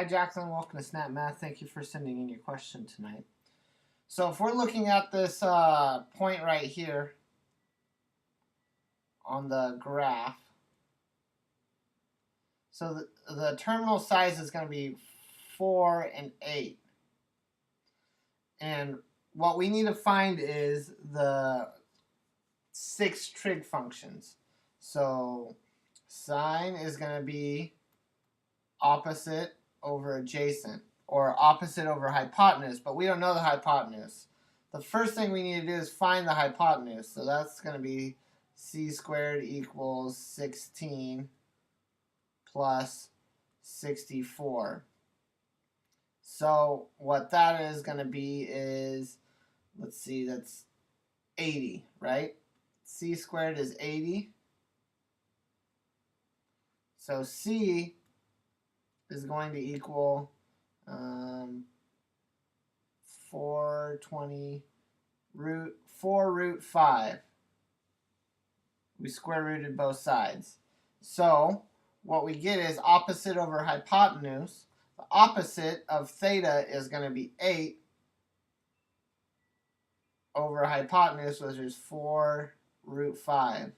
Hi, Jacqueline. Welcome to SnapMath. Thank you for sending in your question tonight. So if we're looking at this point right here on the graph, so the terminal size is going to be 4 and 8. And what we need to find is the 6 trig functions. So sine is going to be opposite over adjacent, or opposite over hypotenuse, but we don't know the hypotenuse. The first thing we need to do is find the hypotenuse. So that's going to be c squared equals 16 plus 64. So what that is going to be is, let's see, that's 80, right? C squared is 80. So C is going to equal 420 4 root 5. We square rooted both sides. So what we get is opposite over hypotenuse. The opposite of theta is going to be 8 over hypotenuse, which is 4 root 5.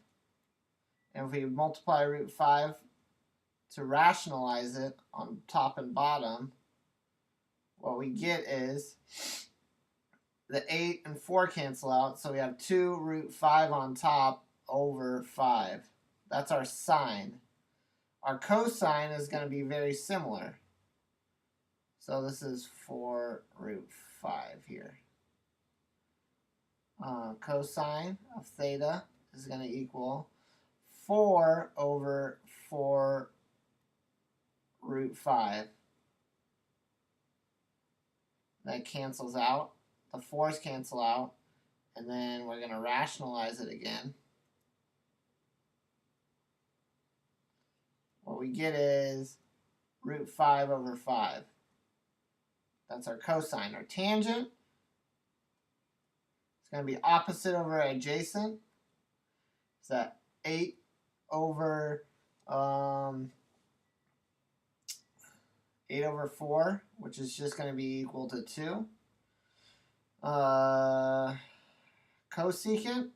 And if we multiply root 5 to rationalize it on top and bottom, what we get is the 8 and 4 cancel out, so we have 2 root 5 on top over 5. That's our sine. Our cosine is going to be very similar. So this is 4 root 5 here. Cosine of theta is going to equal 4 over 4 root 5. That cancels out. The 4's cancel out. And then we're going to rationalize it again. What we get is root 5 over 5. That's our cosine. Our tangent is going to be opposite over adjacent. So that 8 over 8 over 4, which is just going to be equal to 2. Cosecant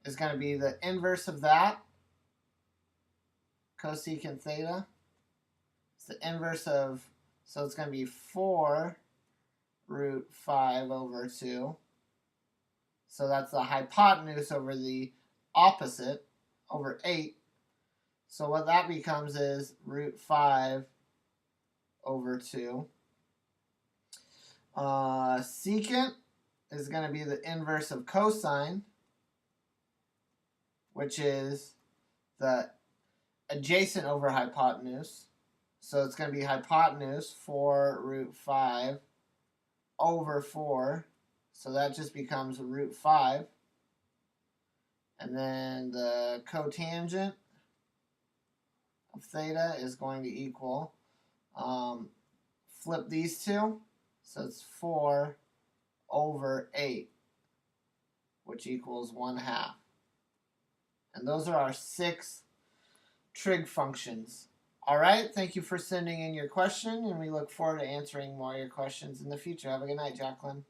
is going to be the inverse of that. Cosecant theta is the inverse of, so it's going to be 4 root 5 over 2. So that's the hypotenuse over the opposite, over 8. So what that becomes is root 5 over 2. Secant is going to be the inverse of cosine, which is the adjacent over hypotenuse. So it's going to be hypotenuse 4 root 5 over 4. So that just becomes root 5. And then the cotangent of theta is going to equal, flip these two, so it's 4 over 8, which equals 1/2. And those are our 6 trig functions. All right, thank you for sending in your question, and we look forward to answering more of your questions in the future. Have a good night, Jacqueline.